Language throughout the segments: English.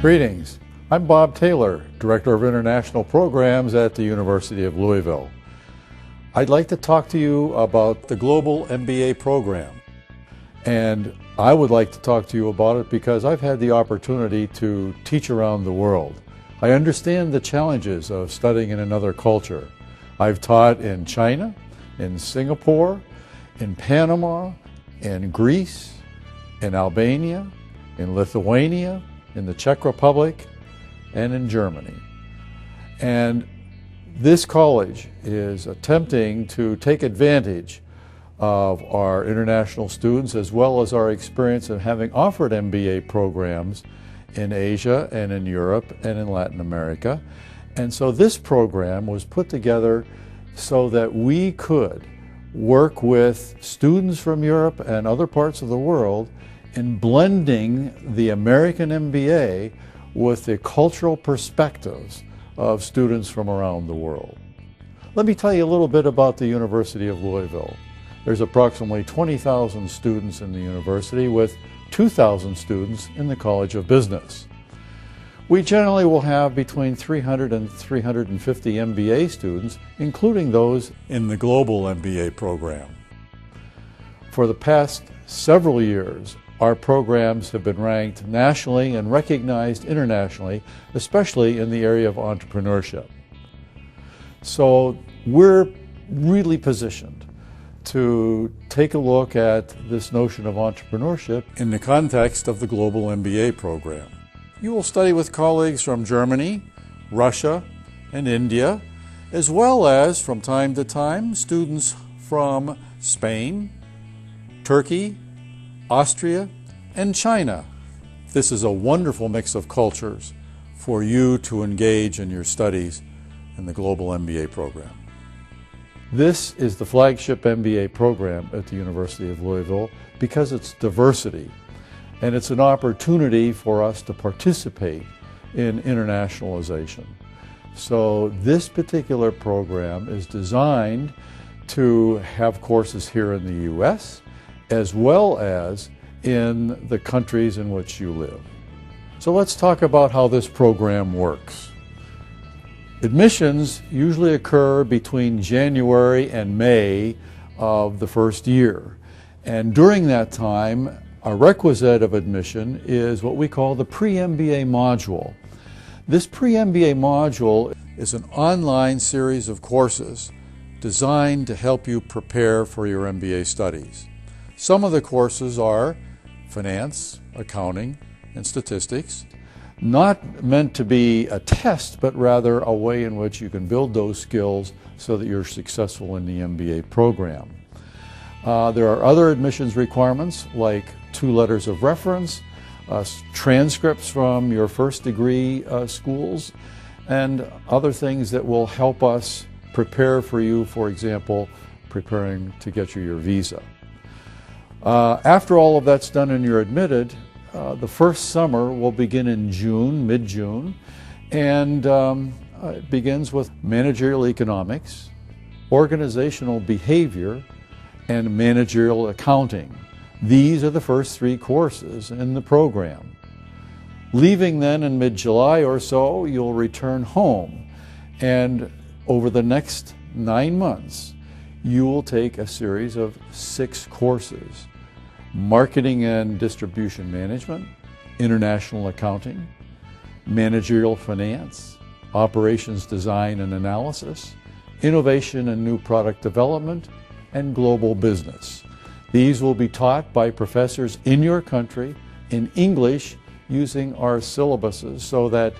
Greetings. I'm Bob Taylor, Director of International Programs at the University of Louisville. I'd like to talk to you about the Global MBA program. And I would like to talk to you about it because I've had the opportunity to teach around the world. I understand the challenges of studying in another culture. I've taught in China, in Singapore, in Panama, in Greece, in Albania, in Lithuania, in the Czech Republic, and in Germany. And this college is attempting to take advantage of our international students as well as our experience of having offered MBA programs in Asia and in Europe and in Latin America. And so this program was put together so that we could work with students from Europe and other parts of the world in blending the American MBA with the cultural perspectives of students from around the world. Let me tell you a little bit about the University of Louisville. There's approximately 20,000 students in the university with 2,000 students in the College of Business. We generally will have between 300 and 350 MBA students, including those in the Global MBA program. For the past several years, our programs have been ranked nationally and recognized internationally, especially in the area of entrepreneurship. So we're really positioned to take a look at this notion of entrepreneurship in the context of the Global MBA program. You will study with colleagues from Germany, Russia, and India, as well as, from time to time, students from Spain, Turkey, Austria, and China. This is a wonderful mix of cultures for you to engage in your studies in the Global MBA program. This is the flagship MBA program at the University of Louisville because it's diversity, and it's an opportunity for us to participate in internationalization. So this particular program is designed to have courses here in the U.S. as well as in the countries in which you live. So let's talk about how this program works. Admissions usually occur between January and May of the first year. And during that time, a requisite of admission is what we call the pre-MBA module. This pre-MBA module is an online series of courses designed to help you prepare for your MBA studies. Some of the courses are finance, accounting, and statistics, not meant to be a test, but rather a way in which you can build those skills so that you're successful in the MBA program. There are other admissions requirements like 2 letters of reference, transcripts from your first degree schools, and other things that will help us prepare for you, for example, preparing to get you your visa. After all of that's done and you're admitted, the first summer will begin in June, mid-June, and it begins with managerial economics, organizational behavior, and managerial accounting. These are the first 3 courses in the program. Leaving then in mid-July or so, you'll return home, and over the next 9 months, you will take a series of 6 courses. Marketing and distribution management, international accounting, managerial finance, operations design and analysis, innovation and new product development, and global business. These will be taught by professors in your country in English using our syllabuses so that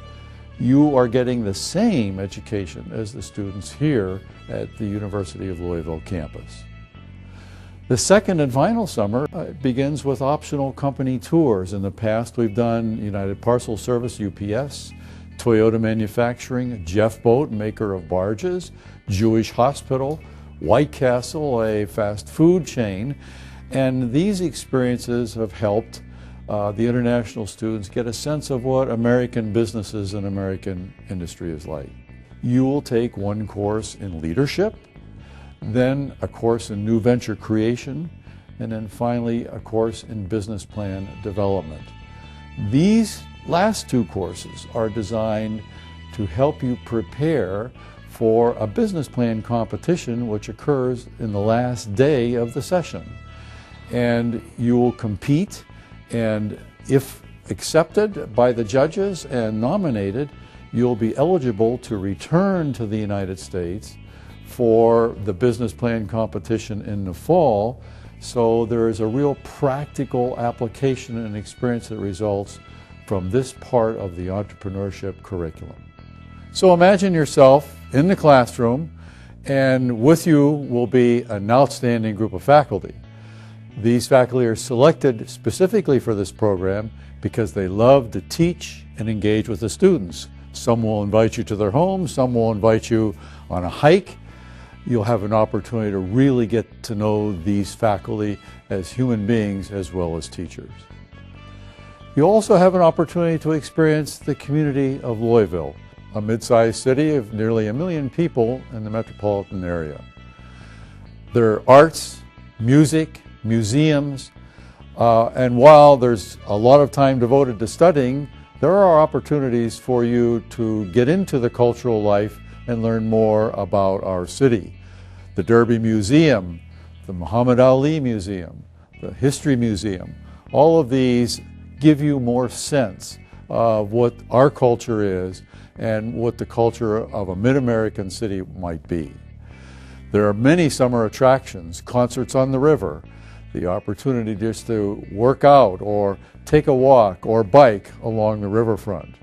you are getting the same education as the students here at the University of Louisville campus. The second and final summer begins with optional company tours. In the past, we've done United Parcel Service, UPS, Toyota Manufacturing, Jeff Boat, maker of barges, Jewish Hospital, White Castle, a fast food chain. And these experiences have helped the international students get a sense of what American businesses and American industry is like. You will take 1 course in leadership, then a course in new venture creation, and then finally a course in business plan development. These last two courses are designed to help you prepare for a business plan competition which occurs in the last day of the session. And you will compete, and if accepted by the judges and nominated, you'll be eligible to return to the United States for the business plan competition in the fall. So there is a real practical application and experience that results from this part of the entrepreneurship curriculum. So imagine yourself in the classroom, and with you will be an outstanding group of faculty. These faculty are selected specifically for this program because they love to teach and engage with the students. Some will invite you to their home, some will invite you on a hike. You'll have an opportunity to really get to know these faculty as human beings as well as teachers. You'll also have an opportunity to experience the community of Louisville, a mid-sized city of nearly 1 million people in the metropolitan area. There are arts, music, museums, and while there's a lot of time devoted to studying, there are opportunities for you to get into the cultural life and learn more about our city. The Derby Museum, the Muhammad Ali Museum, the History Museum, all of these give you more sense of what our culture is and what the culture of a mid-American city might be. There are many summer attractions, concerts on the river, the opportunity just to work out or take a walk or bike along the riverfront.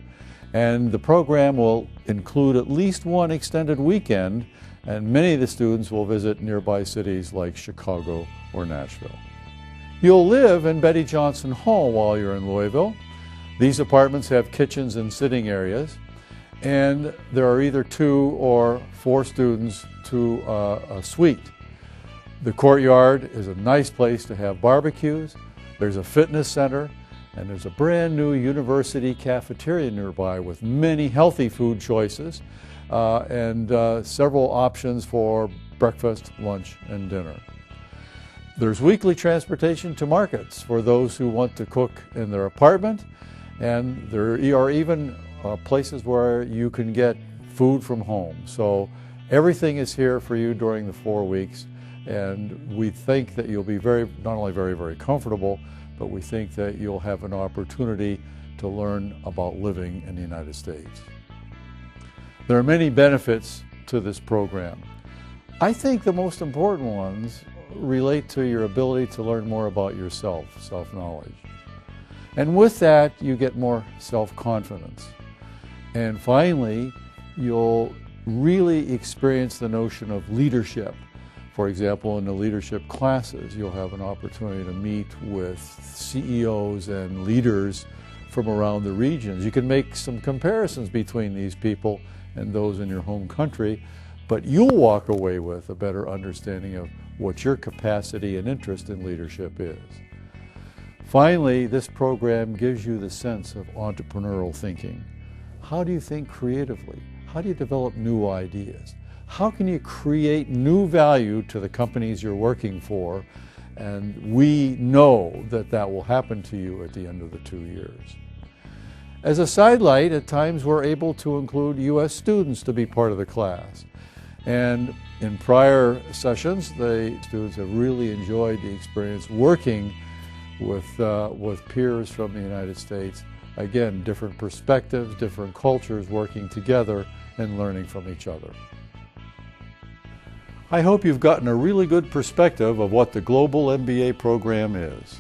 And the program will include at least one extended weekend, and many of the students will visit nearby cities like Chicago or Nashville. You'll live in Betty Johnson Hall while you're in Louisville. These apartments have kitchens and sitting areas, and there are either 2 or 4 students to a suite. The courtyard is a nice place to have barbecues. There's a fitness center, and there's a brand new university cafeteria nearby with many healthy food choices and several options for breakfast, lunch, and dinner. There's weekly transportation to markets for those who want to cook in their apartment, and there are even places where you can get food from home. So everything is here for you during the 4 weeks. And we think that you'll be not only very comfortable, but we think that you'll have an opportunity to learn about living in the United States. There are many benefits to this program. I think the most important ones relate to your ability to learn more about yourself, self-knowledge. And with that, you get more self-confidence. And finally, you'll really experience the notion of leadership. For example, in the leadership classes, you'll have an opportunity to meet with CEOs and leaders from around the regions. You can make some comparisons between these people and those in your home country, but you'll walk away with a better understanding of what your capacity and interest in leadership is. Finally, this program gives you the sense of entrepreneurial thinking. How do you think creatively? How do you develop new ideas? How can you create new value to the companies you're working for? And we know that that will happen to you at the end of the 2 years. As a sidelight, at times we're able to include U.S. students to be part of the class. And in prior sessions, the students have really enjoyed the experience working with peers from the United States. Again, different perspectives, different cultures working together and learning from each other. I hope you've gotten a really good perspective of what the Global MBA program is.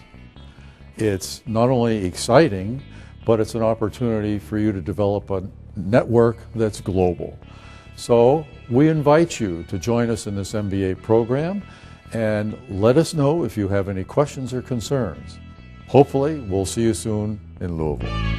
It's not only exciting, but it's an opportunity for you to develop a network that's global. So we invite you to join us in this MBA program and let us know if you have any questions or concerns. Hopefully, we'll see you soon in Louisville.